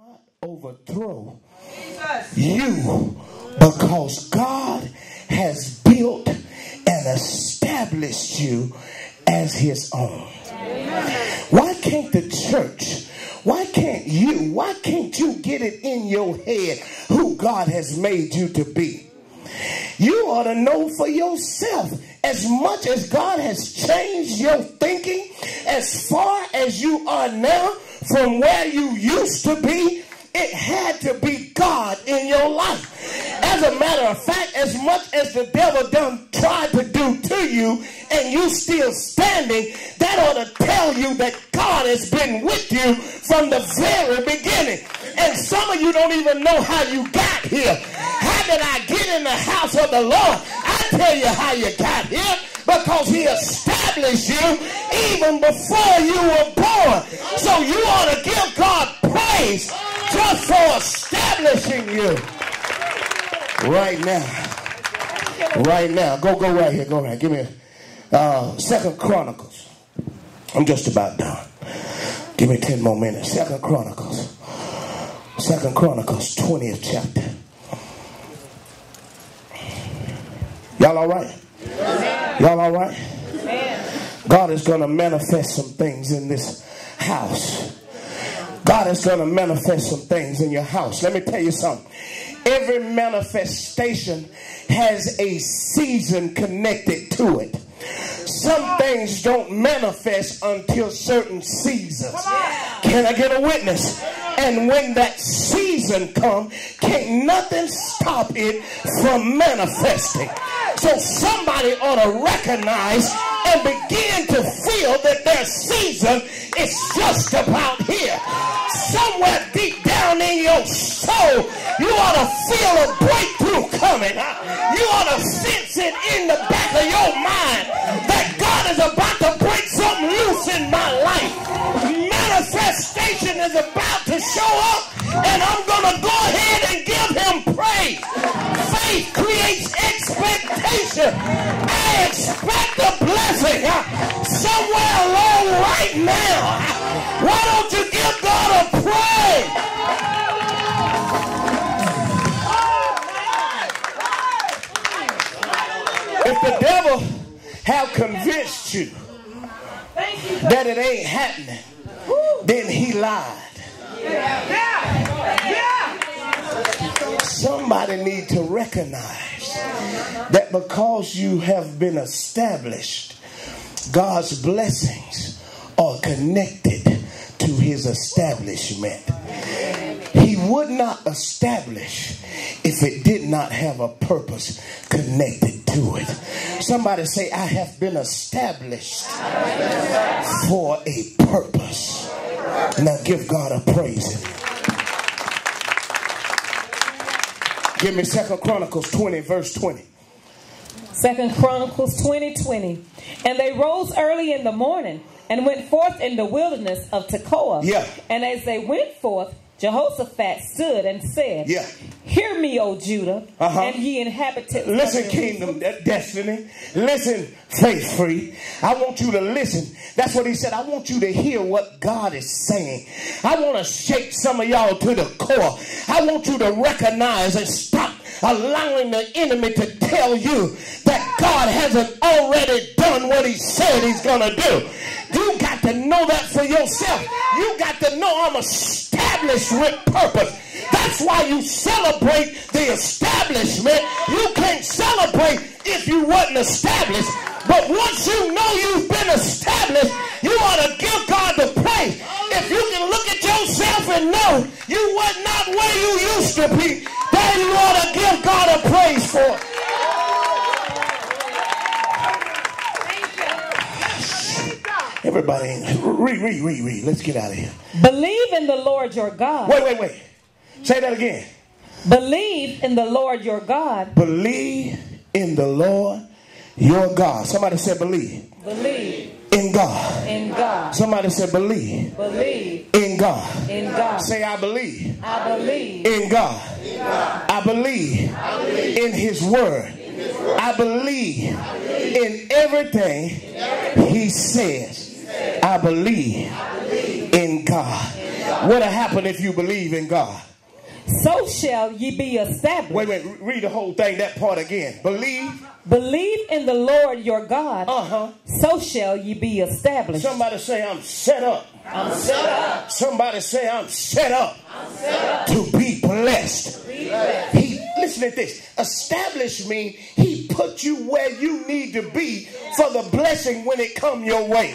not overthrow you, because God has built and established you as his own. Why can't the church, why can't you get it in your head who God has made you to be? You ought to know for yourself, as much as God has changed your thinking, as far as you are now from where you used to be, it had to be God in your life. As a matter of fact, as much as the devil done tried to do to you and you still standing, that ought to tell you that God has been with you from the very beginning. And some of you don't even know how you got here. How did I get in the house of the Lord? I tell you how you got here. Because he established you even before you were born. So you ought to give God praise just for establishing you. Right now. Right now. Go right here. Go right. Give me 2 Chronicles. I'm just about done. Give me 10 more minutes. 2 Chronicles. 2 Chronicles, 20th chapter. Y'all all right? Y'all all right? God is going to manifest some things in this house. God is going to manifest some things in your house. Let me tell you something. Every manifestation has a season connected to it. Some things don't manifest until certain seasons. Can I get a witness? And when that season comes, can't nothing stop it from manifesting. So somebody ought to recognize and begin to feel that their season is just about here. Somewhere deep down in your soul, you ought to feel a breakthrough coming. You ought to sense it in the back of your mind that God is about to break something loose in my life. Manifestation is about to show up, and I'm going to go ahead and give him praise. Faith creates expectation. I expect a blessing somewhere along right now. Why don't you give God a praise? If the devil have convinced you that it ain't happening, then he lied. Somebody need to recognize that because you have been established, God's blessings are connected to his establishment. He would not establish if it did not have a purpose connected to it. Somebody say, I have been established for a purpose. Now give God a praise. Give me 2 Chronicles 20, verse 20. 2 Chronicles 20:20. And they rose early in the morning and went forth in the wilderness of Tekoa. Yeah. And as they went forth, Jehoshaphat stood and said, yeah, hear me, O Judah, and ye inhabitants. Listen, kingdom destiny. Listen, faith free. I want you to listen. That's what he said. I want you to hear what God is saying. I want to shake some of y'all to the core. I want you to recognize and stop allowing the enemy to tell you that God hasn't already done what he said he's going to do. You got to know that for yourself. You got to know I'm established with purpose. That's why you celebrate the establishment. You can't celebrate if you wasn't established. But once you know you've been established, you ought to give God the praise. If you can look at yourself and know you was not where you used to be, then you ought to give God a praise for it. Everybody, read. Let's get out of here. Believe in the Lord your God. Wait. Say that again. Believe in the Lord your God. Believe in the Lord your God. Somebody said believe. Believe. In God. In God. Somebody said believe. Believe. In God. In God. Say I believe. I believe. In God. In God. I believe. In his word. I believe in everything he says. I believe in God. What'll happen if you believe in God? So shall ye be established. Wait, read the whole thing, that part again. Believe in the Lord your God. So shall ye be established. Somebody say, I'm set up. I'm set up. Somebody say, I'm set up, to be blessed. Listen to this. Establish means he put you where you need to be for the blessing when it come your way.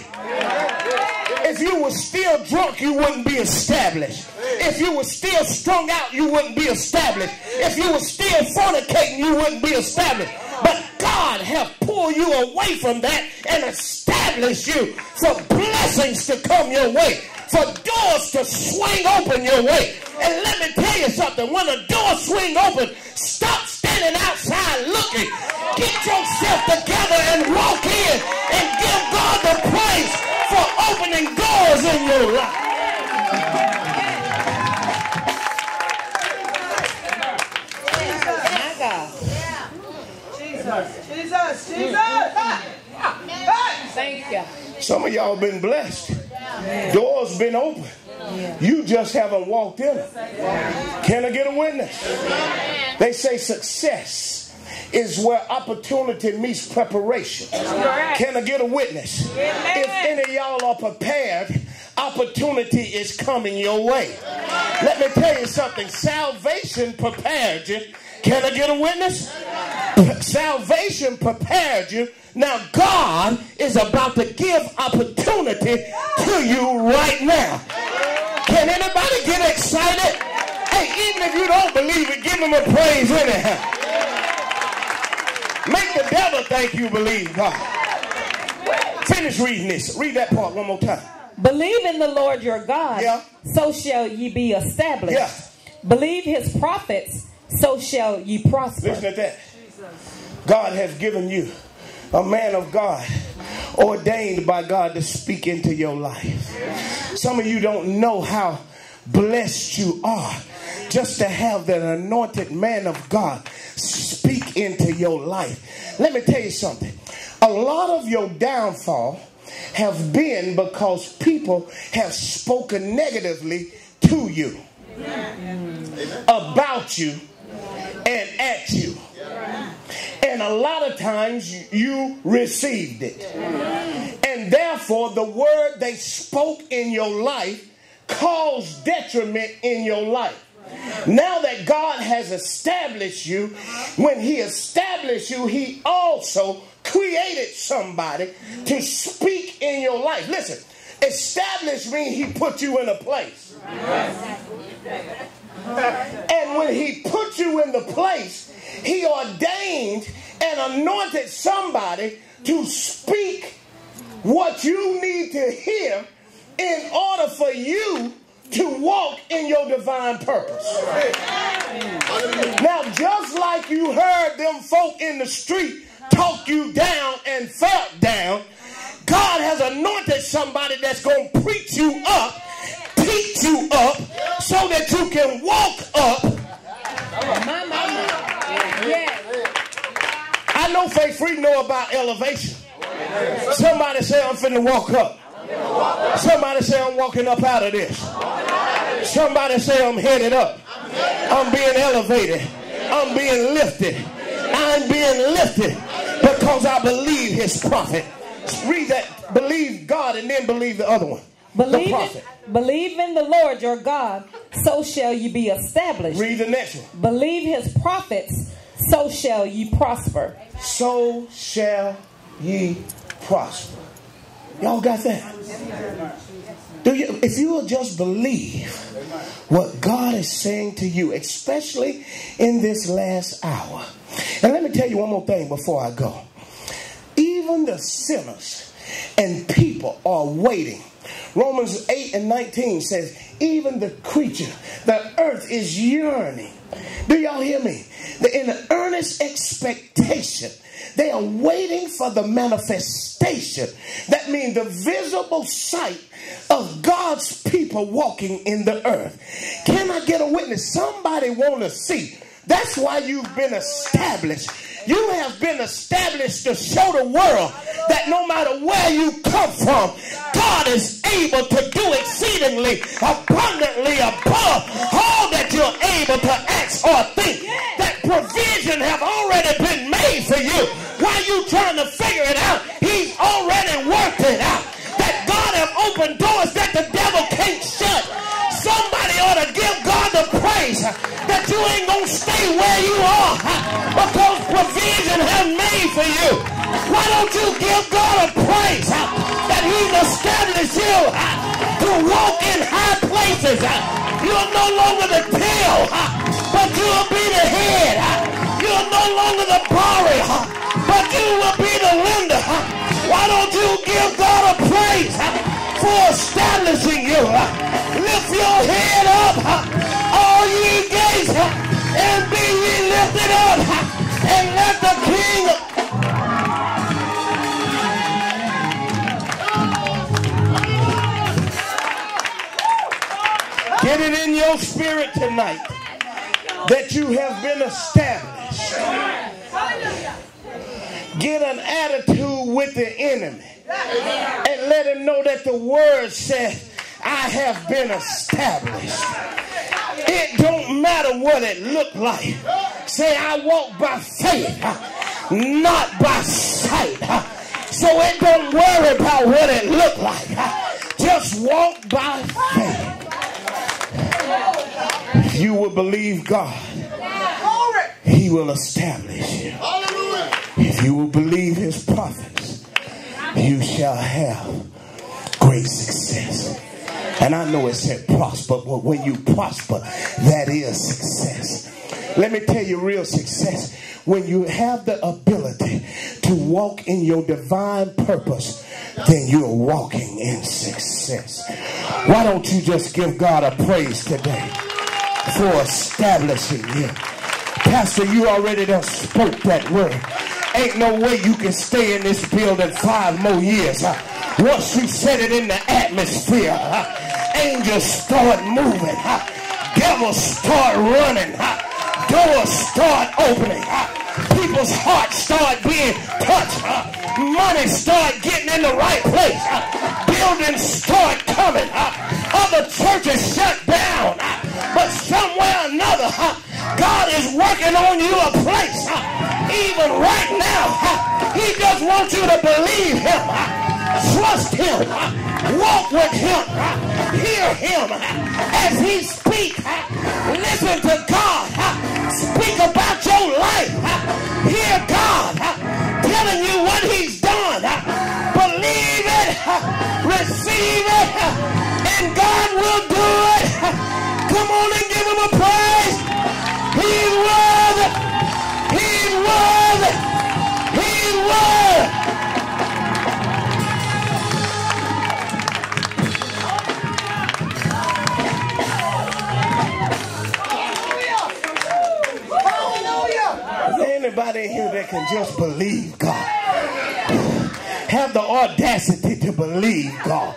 If you were still drunk, you wouldn't be established. If you were still strung out, you wouldn't be established. If you were still fornicating, you wouldn't be established. But God have pulled you away from that and established you for blessings to come your way, for doors to swing open your way. And let me tell you something, when a door swing open, stop standing outside looking. Get yourself together and walk in and give God the praise for opening doors in your life. My God. Jesus. Thank you. Some of y'all been blessed. Doors been open. You just haven't walked in them. Can I get a witness? They say success is where opportunity meets preparation. Can I get a witness? If any of y'all are prepared, opportunity is coming your way. Let me tell you something. Salvation prepared you. Can I get a witness? Salvation prepared you. Now God is about to give opportunity to you right now. Can anybody get excited? Hey, even if you don't believe it, give him a praise anyhow. Make the devil think you believe God. Finish reading this. Read that part one more time. Believe in the Lord your God. Yeah. So shall ye be established. Yeah. Believe his prophets. So shall ye prosper. Listen to that. God has given you a man of God, ordained by God to speak into your life. Some of you don't know how blessed you are just to have that anointed man of God speak into your life. Let me tell you something. A lot of your downfall have been because people have spoken negatively to you, about you, and at you. And a lot of times you received it. And therefore the word they spoke in your life caused detriment in your life. Now that God has established you, when he established you, he also created somebody to speak in your life. Listen, established means he put you in a place. And when he put you in the place, he ordained and anointed somebody to speak what you need to hear in order for you to walk in your divine purpose. Now, just like you heard them folk in the street talk you down and felt down, God has anointed somebody that's going to preach you up, teach you up, so that you can walk up. I know Faith Free know about elevation. Somebody say, I'm finna walk up. Somebody say, I'm walking up out of this. Somebody say, I'm headed up. I'm being elevated. I'm being lifted. I'm being lifted because I believe his prophet. Read that. Believe God and then believe the other one. Believe in the Lord your God, so shall you be established. Read the next one. Believe his prophets, so shall ye prosper. So shall ye prosper. Y'all got that? If you will just believe what God is saying to you, especially in this last hour. And let me tell you one more thing before I go. Even the sinners and people are waiting. Romans 8:19 says, even the creature, the earth is yearning. Do y'all hear me? They're in an earnest expectation. They are waiting for the manifestation. That means the visible sight of God's people walking in the earth. Can I get a witness? Somebody want to see. That's why you've been established. You have been established to show the world that no matter where you come from, God is able to do exceeding exceedingly abundantly above all that you're able to ask or think. That provision have already been made for you. While you trying to figure it out, he's already worked it out. That God have opened doors that the devil can't shut. Somebody ought to give God the praise that you ain't gonna stay where you are because provision have made for you. Why don't you give God a praise that he's established you to walk in high places? You're no longer the tail, but you will be the head. You're no longer the borrower, but you will be the lender. Why don't you give God a praise for establishing you? Lift your head up, all ye gates, and be ye lifted up, and let the King get it in your spirit tonight that you have been established. Get an attitude with the enemy and let him know that the word says, I have been established. It don't matter what it look like. Say, I walk by faith, not by sight. So it don't worry about what it look like. Just walk by faith. If you will believe God, he will establish you. If you will believe his prophets, you shall have great success. And I know it said prosper, but when you prosper, that is success. Let me tell you real success. When you have the ability to walk in your divine purpose, then you're walking in success. Why don't you just give God a praise today for establishing you? Pastor, you already done spoke that word. Ain't no way you can stay in this building 5 more years. Once you set it in the atmosphere, angels start moving, devils start running, doors start opening, people's hearts start being touched, money start getting in the right place, buildings start coming, other churches shut down, but somewhere or another, God is working on you a place. Even right now, he just wants you to believe him, trust him, walk with him, hear him as he speaks. Listen to God, speak about your life, hear God telling you what he's done. Believe it, receive it, and God will do it. Come on and give him a praise. He's worthy. He's worthy. He's worthy. Is there anybody in here that can just believe God? Have the audacity to believe God.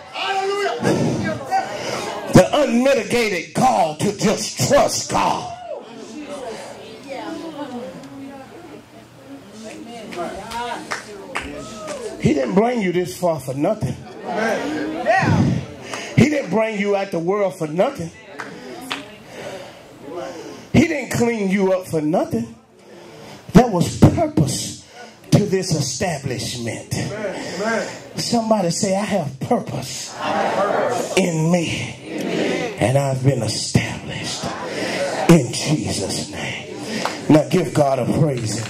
The unmitigated call to just trust God. He didn't bring you this far for nothing. He didn't bring you out the world for nothing. He didn't clean you up for nothing. There was purpose to this establishment. Somebody say, I have purpose in me. And I've been established in Jesus' name. Now give God a praise.